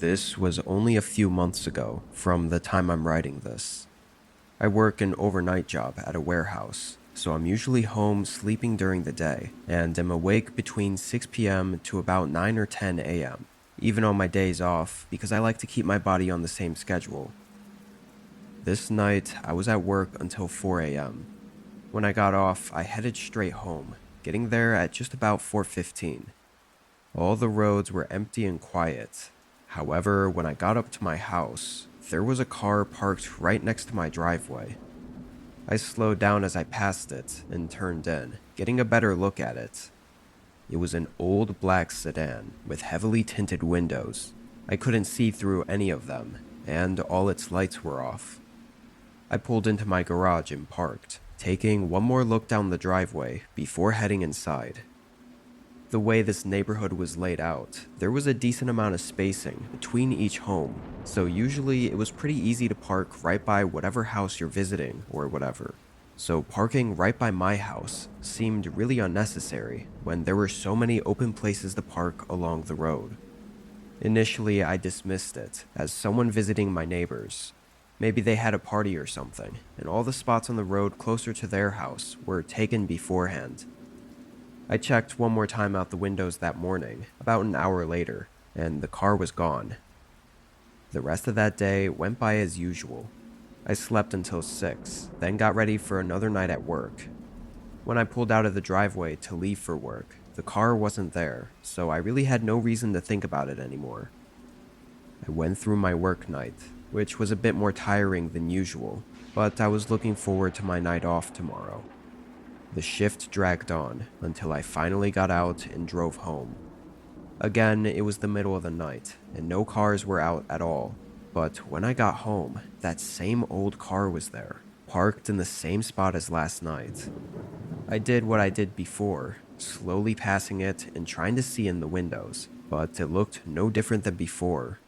This was only a few months ago from the time I'm writing this. I work an overnight job at a warehouse, so I'm usually home sleeping during the day and am awake between 6 p.m. to about 9 or 10 a.m., even on my days off because I like to keep my body on the same schedule. This night, I was at work until 4 a.m. When I got off, I headed straight home, getting there at just about 4:15. All the roads were empty and quiet. However, when I got up to my house, there was a car parked right next to my driveway. I slowed down as I passed it and turned in, getting a better look at it. It was an old black sedan with heavily tinted windows. I couldn't see through any of them, and all its lights were off. I pulled into my garage and parked, taking one more look down the driveway before heading inside. The way this neighborhood was laid out, there was a decent amount of spacing between each home, so usually it was pretty easy to park right by whatever house you're visiting or whatever. So parking right by my house seemed really unnecessary when there were so many open places to park along the road. Initially, I dismissed it as someone visiting my neighbors. Maybe they had a party or something, and all the spots on the road closer to their house were taken beforehand. I checked one more time out the windows that morning, about an hour later, and the car was gone. The rest of that day went by as usual. I slept until 6, then got ready for another night at work. When I pulled out of the driveway to leave for work, the car wasn't there, so I really had no reason to think about it anymore. I went through my work night, which was a bit more tiring than usual, but I was looking forward to my night off tomorrow. The shift dragged on until I finally got out and drove home. Again, it was the middle of the night, and no cars were out at all. But when I got home, that same old car was there, parked in the same spot as last night. I did what I did before, slowly passing it and trying to see in the windows, but it looked no different than before.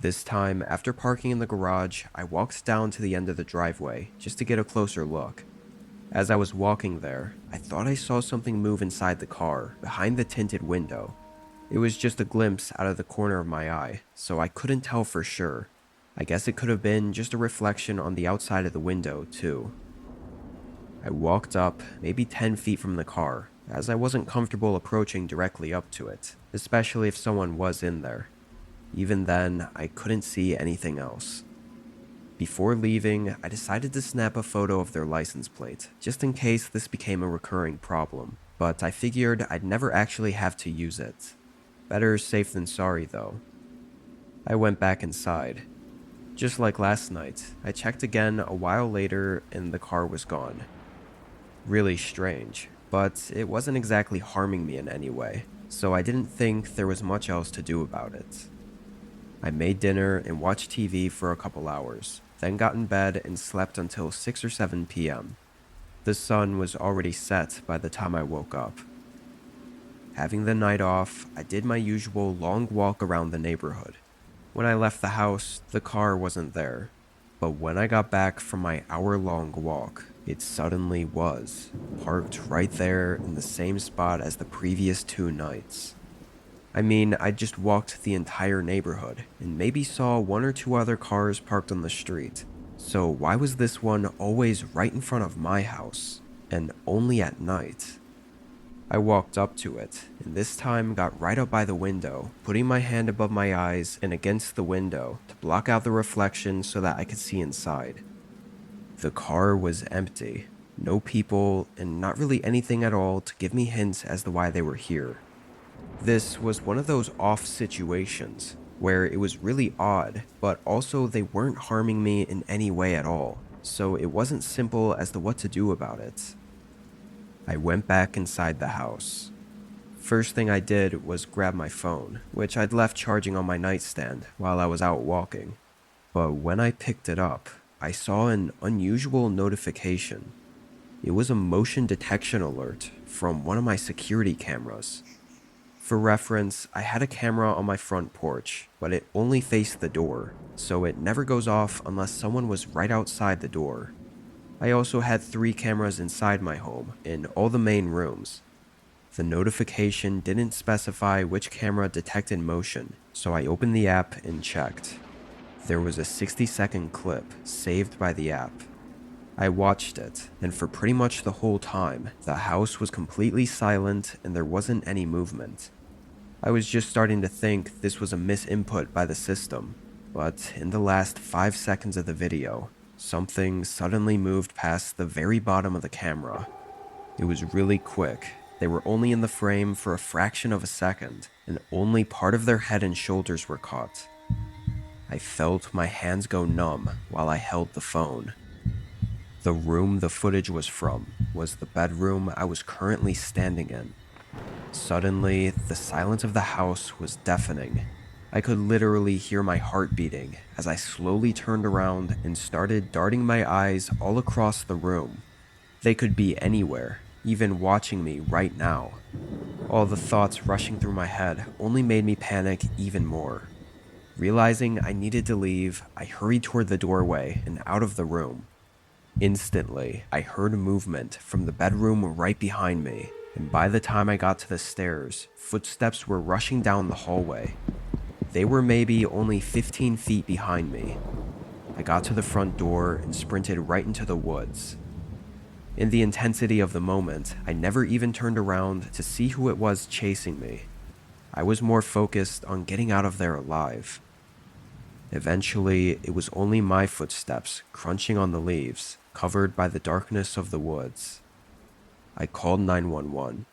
This time, after parking in the garage, I walked down to the end of the driveway just to get a closer look. As I was walking there, I thought I saw something move inside the car, behind the tinted window. It was just a glimpse out of the corner of my eye, so I couldn't tell for sure. I guess it could have been just a reflection on the outside of the window, too. I walked up, maybe 10 feet from the car, as I wasn't comfortable approaching directly up to it, especially if someone was in there. Even then, I couldn't see anything else. Before leaving, I decided to snap a photo of their license plate, just in case this became a recurring problem, but I figured I'd never actually have to use it. Better safe than sorry, though. I went back inside. Just like last night, I checked again a while later and the car was gone. Really strange, but it wasn't exactly harming me in any way, so I didn't think there was much else to do about it. I made dinner and watched TV for a couple hours, then got in bed and slept until 6 or 7 p.m. The sun was already set by the time I woke up. Having the night off, I did my usual long walk around the neighborhood. When I left the house, the car wasn't there, but when I got back from my hour-long walk, it suddenly was, parked right there in the same spot as the previous 2 nights. I mean, I just walked the entire neighborhood and maybe saw 1 or 2 other cars parked on the street. So why was this one always right in front of my house, and only at night? I walked up to it, and this time got right up by the window, putting my hand above my eyes and against the window to block out the reflection so that I could see inside. The car was empty, no people, and not really anything at all to give me hints as to why they were here. This was one of those off situations where it was really odd, but also they weren't harming me in any way at all, so it wasn't simple as to what to do about it. I went back inside the house. First thing I did was grab my phone, which I'd left charging on my nightstand while I was out walking. But when I picked it up, I saw an unusual notification. It was a motion detection alert from one of my security cameras. For reference, I had a camera on my front porch, but it only faced the door, so it never goes off unless someone was right outside the door. I also had 3 cameras inside my home, in all the main rooms. The notification didn't specify which camera detected motion, so I opened the app and checked. There was a 60-second clip saved by the app. I watched it, and for pretty much the whole time, the house was completely silent and there wasn't any movement. I was just starting to think this was a misinput by the system, but in the last 5 seconds of the video, something suddenly moved past the very bottom of the camera. It was really quick. They were only in the frame for a fraction of a second, and only part of their head and shoulders were caught. I felt my hands go numb while I held the phone. The room the footage was from was the bedroom I was currently standing in. Suddenly, the silence of the house was deafening. I could literally hear my heart beating as I slowly turned around and started darting my eyes all across the room. They could be anywhere, even watching me right now. All the thoughts rushing through my head only made me panic even more. Realizing I needed to leave, I hurried toward the doorway and out of the room. Instantly, I heard movement from the bedroom right behind me, and by the time I got to the stairs, footsteps were rushing down the hallway. They were maybe only 15 feet behind me. I got to the front door and sprinted right into the woods. In the intensity of the moment, I never even turned around to see who it was chasing me. I was more focused on getting out of there alive. Eventually, it was only my footsteps crunching on the leaves, covered by the darkness of the woods. I called 911.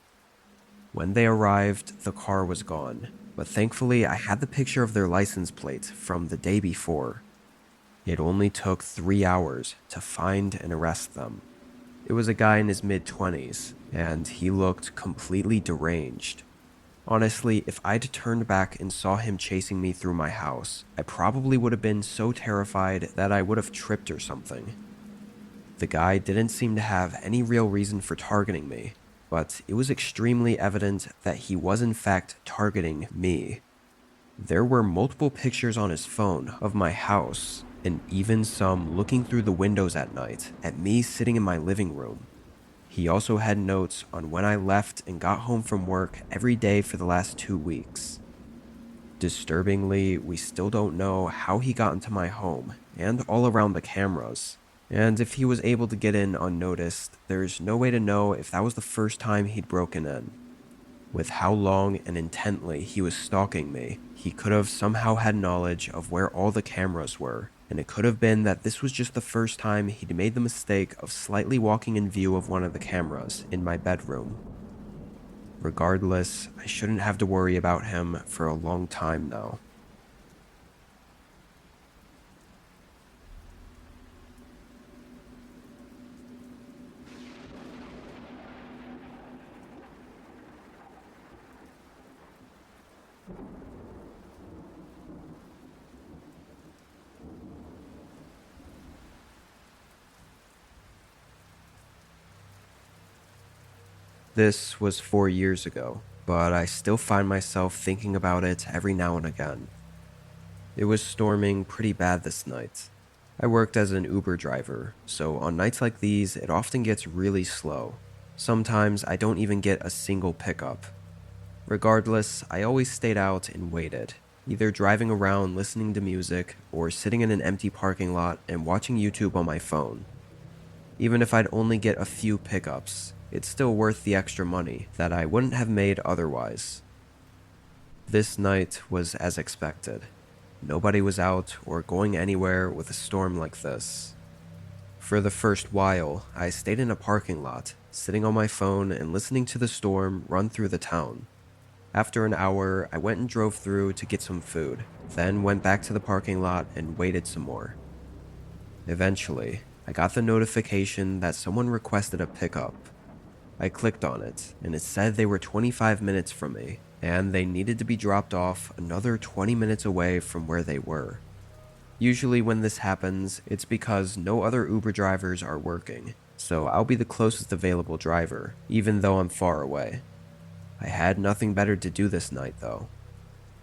When they arrived, the car was gone, but thankfully I had the picture of their license plate from the day before. It only took 3 hours to find and arrest them. It was a guy in his mid-20s, and he looked completely deranged. Honestly, if I'd turned back and saw him chasing me through my house, I probably would have been so terrified that I would have tripped or something. The guy didn't seem to have any real reason for targeting me, but it was extremely evident that he was in fact targeting me. There were multiple pictures on his phone of my house, and even some looking through the windows at night at me sitting in my living room. He also had notes on when I left and got home from work every day for the last 2 weeks. Disturbingly, we still don't know how he got into my home and all around the cameras. And if he was able to get in unnoticed, there's no way to know if that was the first time he'd broken in. With how long and intently he was stalking me, he could have somehow had knowledge of where all the cameras were, and it could have been that this was just the first time he'd made the mistake of slightly walking in view of one of the cameras in my bedroom. Regardless, I shouldn't have to worry about him for a long time now. This was 4 years ago, but I still find myself thinking about it every now and again. It was storming pretty bad this night. I worked as an Uber driver, so on nights like these, it often gets really slow. Sometimes I don't even get a single pickup. Regardless, I always stayed out and waited, either driving around listening to music or sitting in an empty parking lot and watching YouTube on my phone. Even if I'd only get a few pickups, it's still worth the extra money that I wouldn't have made otherwise. This night was as expected. Nobody was out or going anywhere with a storm like this. For the first while, I stayed in a parking lot, sitting on my phone and listening to the storm run through the town. After an hour, I went and drove through to get some food, then went back to the parking lot and waited some more. Eventually, I got the notification that someone requested a pickup. I clicked on it, and it said they were 25 minutes from me, and they needed to be dropped off another 20 minutes away from where they were. Usually when this happens, it's because no other Uber drivers are working, so I'll be the closest available driver, even though I'm far away. I had nothing better to do this night, though.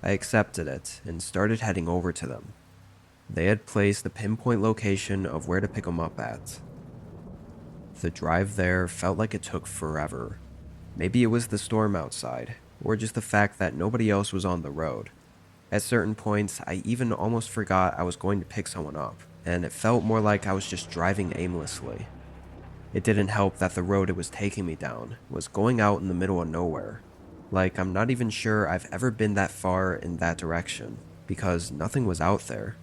I accepted it and started heading over to them. They had placed the pinpoint location of where to pick them up at. The drive there felt like it took forever. Maybe it was the storm outside, or just the fact that nobody else was on the road. At certain points, I even almost forgot I was going to pick someone up, and it felt more like I was just driving aimlessly. It didn't help that the road it was taking me down was going out in the middle of nowhere. Like, I'm not even sure I've ever been that far in that direction, because nothing was out there.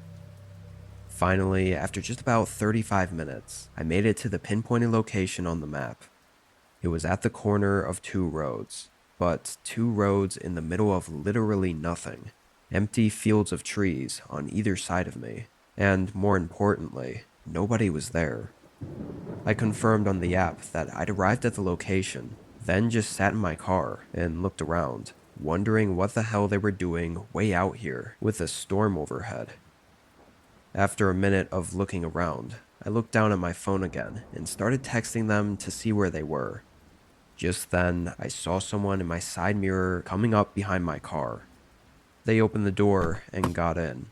Finally, after just about 35 minutes, I made it to the pinpointed location on the map. It was at the corner of two roads, but two roads in the middle of literally nothing. Empty fields of trees on either side of me, and more importantly, nobody was there. I confirmed on the app that I'd arrived at the location, then just sat in my car and looked around, wondering what the hell they were doing way out here with a storm overhead. After a minute of looking around, I looked down at my phone again and started texting them to see where they were. Just then, I saw someone in my side mirror coming up behind my car. They opened the door and got in.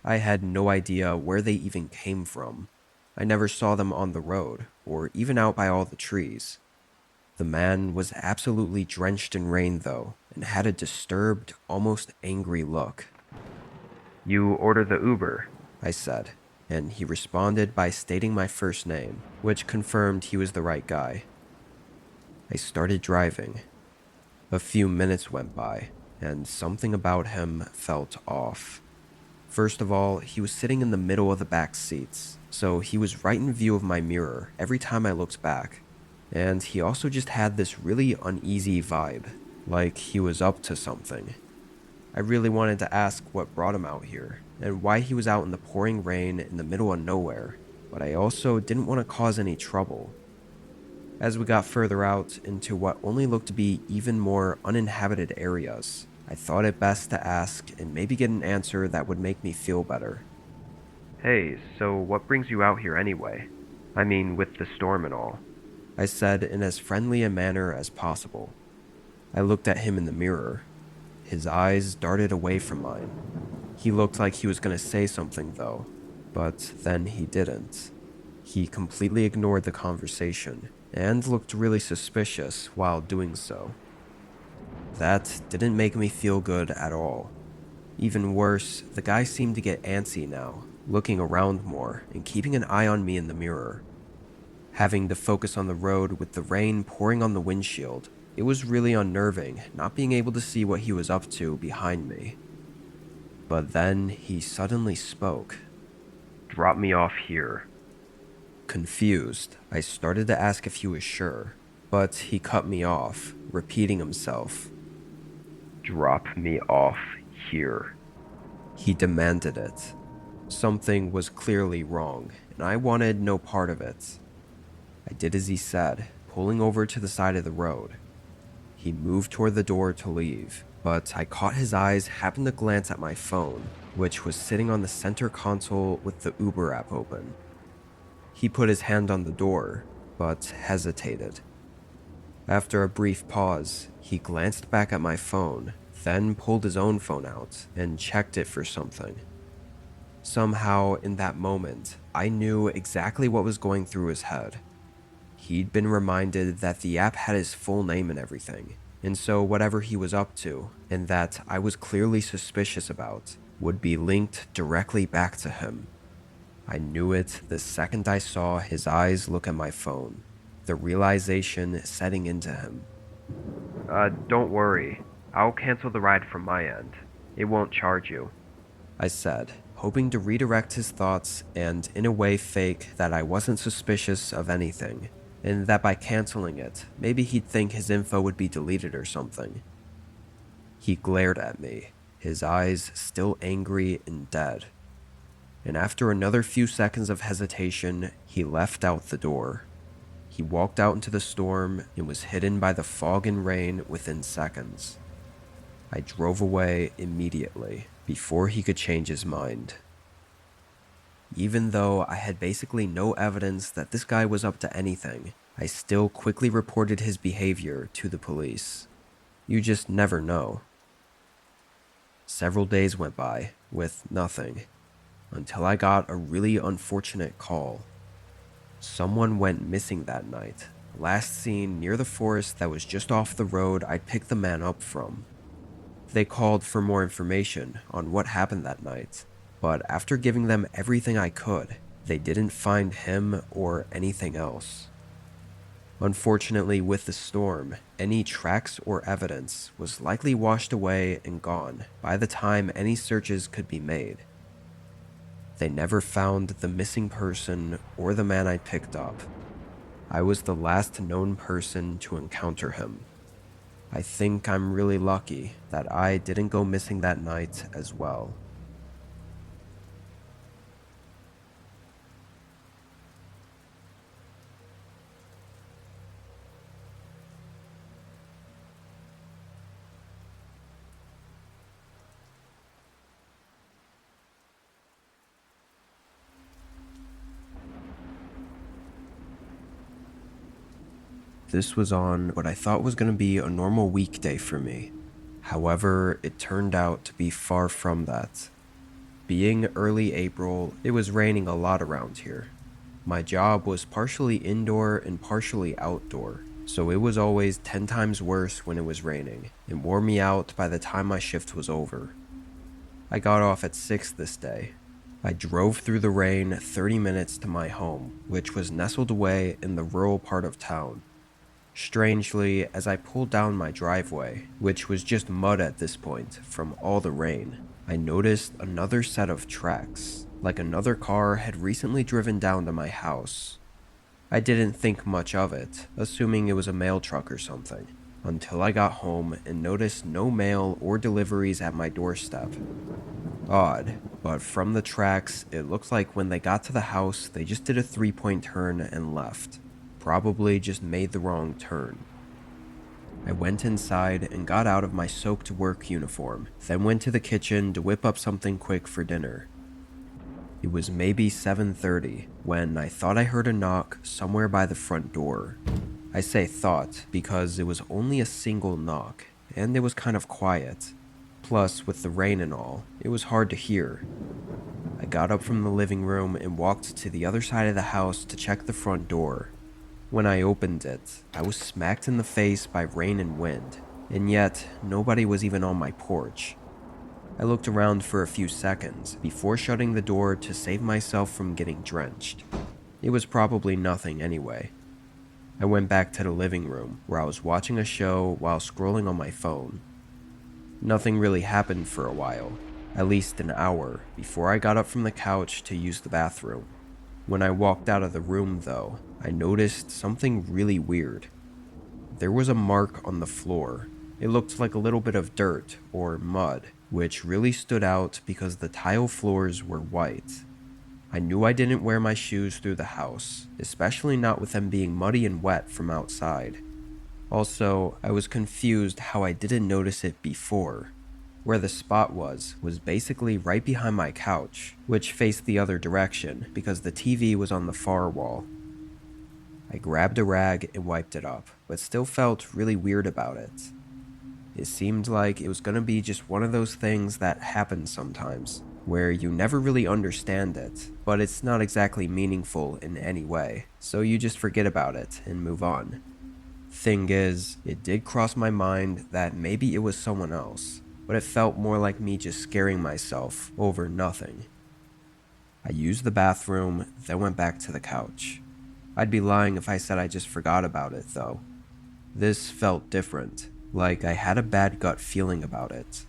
I had no idea where they even came from. I never saw them on the road, or even out by all the trees. The man was absolutely drenched in rain, though, and had a disturbed, almost angry look. "You ordered the Uber," I said, and he responded by stating my first name, which confirmed he was the right guy. I started driving. A few minutes went by, and something about him felt off. First of all, he was sitting in the middle of the back seats, so he was right in view of my mirror every time I looked back. And he also just had this really uneasy vibe, like he was up to something. I really wanted to ask what brought him out here, and why he was out in the pouring rain in the middle of nowhere, but I also didn't want to cause any trouble. As we got further out into what only looked to be even more uninhabited areas, I thought it best to ask and maybe get an answer that would make me feel better. "Hey, so what brings you out here anyway? I mean, with the storm and all," I said in as friendly a manner as possible. I looked at him in the mirror. His eyes darted away from mine. He looked like he was going to say something, though, but then he didn't. He completely ignored the conversation and looked really suspicious while doing so. That didn't make me feel good at all. Even worse, the guy seemed to get antsy now, looking around more and keeping an eye on me in the mirror. Having to focus on the road with the rain pouring on the windshield, it was really unnerving not being able to see what he was up to behind me. But then he suddenly spoke. "Drop me off here." Confused, I started to ask if he was sure, but he cut me off, repeating himself. "Drop me off here." He demanded it. Something was clearly wrong, and I wanted no part of it. I did as he said, pulling over to the side of the road. He moved toward the door to leave, but I caught his eyes happen to glance at my phone, which was sitting on the center console with the Uber app open. He put his hand on the door, but hesitated. After a brief pause, he glanced back at my phone, then pulled his own phone out and checked it for something. Somehow, in that moment, I knew exactly what was going through his head. He'd been reminded that the app had his full name and everything, and so whatever he was up to, and that I was clearly suspicious about, would be linked directly back to him. I knew it the second I saw his eyes look at my phone, the realization setting into him. Don't worry. I'll cancel the ride from my end. It won't charge you," I said, hoping to redirect his thoughts and in a way fake that I wasn't suspicious of anything, and that by canceling it, maybe he'd think his info would be deleted or something. He glared at me, his eyes still angry and dead. And after another few seconds of hesitation, he left out the door. He walked out into the storm and was hidden by the fog and rain within seconds. I drove away immediately before he could change his mind. Even though I had basically no evidence that this guy was up to anything, I still quickly reported his behavior to the police. You just never know. Several days went by with nothing, until I got a really unfortunate call. Someone went missing that night, last seen near the forest that was just off the road I'd picked the man up from. They called for more information on what happened that night, but after giving them everything I could, they didn't find him or anything else. Unfortunately, with the storm, any tracks or evidence was likely washed away and gone by the time any searches could be made. They never found the missing person or the man I picked up. I was the last known person to encounter him. I think I'm really lucky that I didn't go missing that night as well. This was on what I thought was going to be a normal weekday for me. However, it turned out to be far from that. Being early April, it was raining a lot around here. My job was partially indoor and partially outdoor, so it was always 10 times worse when it was raining, and wore me out by the time my shift was over. I got off at 6 this day. I drove through the rain 30 minutes to my home, which was nestled away in the rural part of town. Strangely, as I pulled down my driveway, which was just mud at this point from all the rain, I noticed another set of tracks, like another car had recently driven down to my house. I didn't think much of it, assuming it was a mail truck or something, until I got home and noticed no mail or deliveries at my doorstep. Odd, but from the tracks, it looked like when they got to the house, they just did a 3-point turn and left. Probably just made the wrong turn. I went inside and got out of my soaked work uniform, then went to the kitchen to whip up something quick for dinner. It was maybe 7:30 when I thought I heard a knock somewhere by the front door. I say thought because it was only a single knock, and it was kind of quiet. Plus, with the rain and all, it was hard to hear. I got up from the living room and walked to the other side of the house to check the front door. When I opened it, I was smacked in the face by rain and wind, and yet nobody was even on my porch. I looked around for a few seconds before shutting the door to save myself from getting drenched. It was probably nothing anyway. I went back to the living room where I was watching a show while scrolling on my phone. Nothing really happened for a while, at least an hour, before I got up from the couch to use the bathroom. When I walked out of the room, though, I noticed something really weird. There was a mark on the floor. It looked like a little bit of dirt or mud, which really stood out because the tile floors were white. I knew I didn't wear my shoes through the house, especially not with them being muddy and wet from outside. Also, I was confused how I didn't notice it before. Where the spot was basically right behind my couch, which faced the other direction because the TV was on the far wall. I grabbed a rag and wiped it up, but still felt really weird about it. It seemed like it was gonna be just one of those things that happen sometimes, where you never really understand it, but it's not exactly meaningful in any way, so you just forget about it and move on. Thing is, it did cross my mind that maybe it was someone else, but it felt more like me just scaring myself over nothing. I used the bathroom, then went back to the couch. I'd be lying if I said I just forgot about it, though. This felt different, like I had a bad gut feeling about it.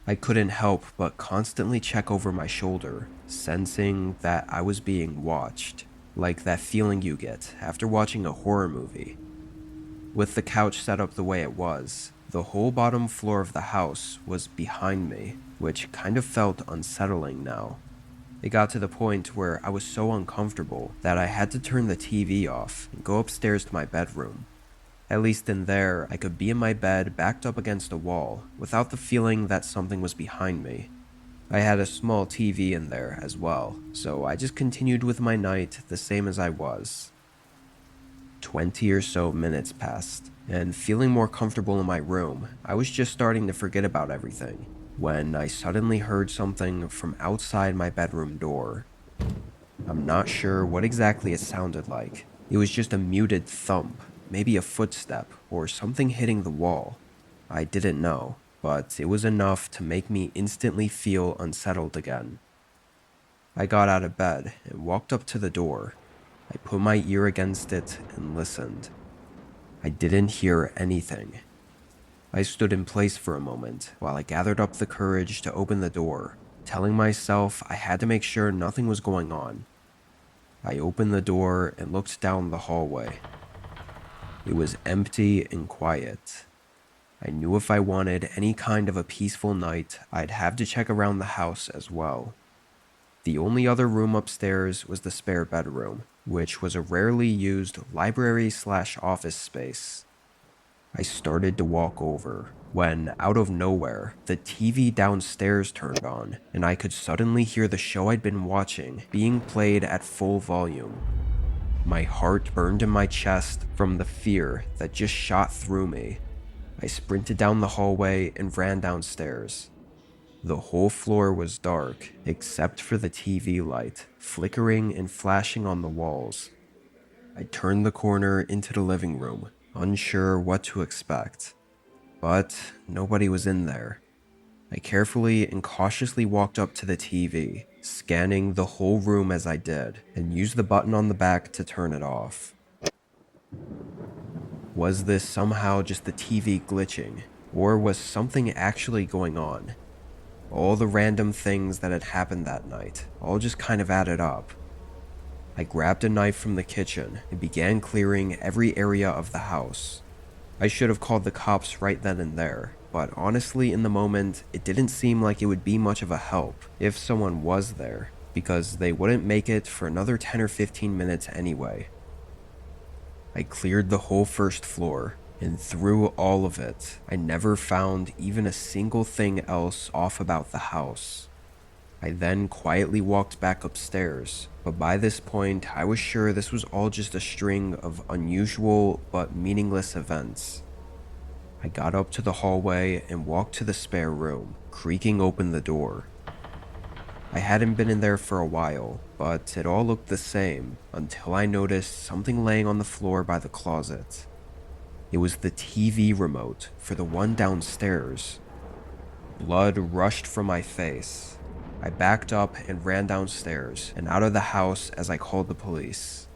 I couldn't help but constantly check over my shoulder, sensing that I was being watched, like that feeling you get after watching a horror movie. With the couch set up the way it was, the whole bottom floor of the house was behind me, which kind of felt unsettling now. It got to the point where I was so uncomfortable that I had to turn the TV off and go upstairs to my bedroom. At least in there, I could be in my bed backed up against a wall without the feeling that something was behind me. I had a small TV in there as well, so I just continued with my night the same as I was. 20 or so minutes passed, and feeling more comfortable in my room, I was just starting to forget about everything, when I suddenly heard something from outside my bedroom door. I'm not sure what exactly it sounded like. It was just a muted thump, maybe a footstep or something hitting the wall. I didn't know, but it was enough to make me instantly feel unsettled again. I got out of bed and walked up to the door. I put my ear against it and listened. I didn't hear anything. I stood in place for a moment while I gathered up the courage to open the door, telling myself I had to make sure nothing was going on. I opened the door and looked down the hallway. It was empty and quiet. I knew if I wanted any kind of a peaceful night, I'd have to check around the house as well. The only other room upstairs was the spare bedroom, which was a rarely used library/office space. I started to walk over when, out of nowhere, the TV downstairs turned on, and I could suddenly hear the show I'd been watching being played at full volume. My heart burned in my chest from the fear that just shot through me. I sprinted down the hallway and ran downstairs. The whole floor was dark, except for the TV light, flickering and flashing on the walls. I turned the corner into the living room, unsure what to expect. But nobody was in there. I carefully and cautiously walked up to the TV, scanning the whole room as I did, and used the button on the back to turn it off. Was this somehow just the TV glitching, or was something actually going on? All the random things that had happened that night all just kind of added up. I grabbed a knife from the kitchen and began clearing every area of the house. I should have called the cops right then and there, but honestly in the moment, it didn't seem like it would be much of a help if someone was there, because they wouldn't make it for another 10 or 15 minutes anyway. I cleared the whole first floor, and through all of it, I never found even a single thing else off about the house. I then quietly walked back upstairs, but by this point, I was sure this was all just a string of unusual but meaningless events. I got up to the hallway and walked to the spare room, creaking open the door. I hadn't been in there for a while, but it all looked the same until I noticed something laying on the floor by the closet. It was the TV remote for the one downstairs. Blood rushed from my face. I backed up and ran downstairs and out of the house as I called the police.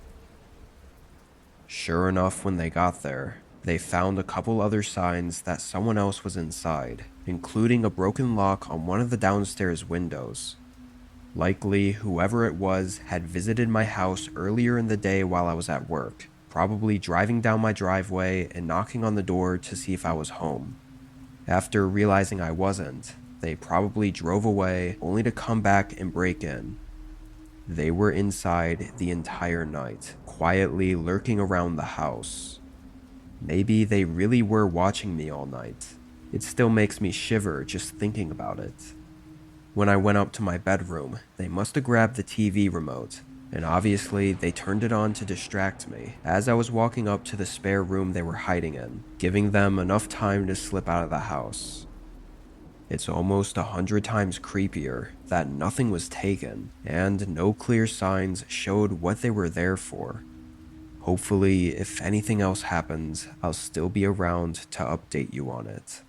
Sure enough, when they got there, they found a couple other signs that someone else was inside, including a broken lock on one of the downstairs windows. Likely, whoever it was had visited my house earlier in the day while I was at work, probably driving down my driveway and knocking on the door to see if I was home. After realizing I wasn't, they probably drove away only to come back and break in. They were inside the entire night, quietly lurking around the house. Maybe they really were watching me all night. It still makes me shiver just thinking about it. When I went up to my bedroom, they must have grabbed the TV remote, and obviously they turned it on to distract me as I was walking up to the spare room they were hiding in, giving them enough time to slip out of the house. It's almost 100 times creepier that nothing was taken and no clear signs showed what they were there for. Hopefully, if anything else happens, I'll still be around to update you on it.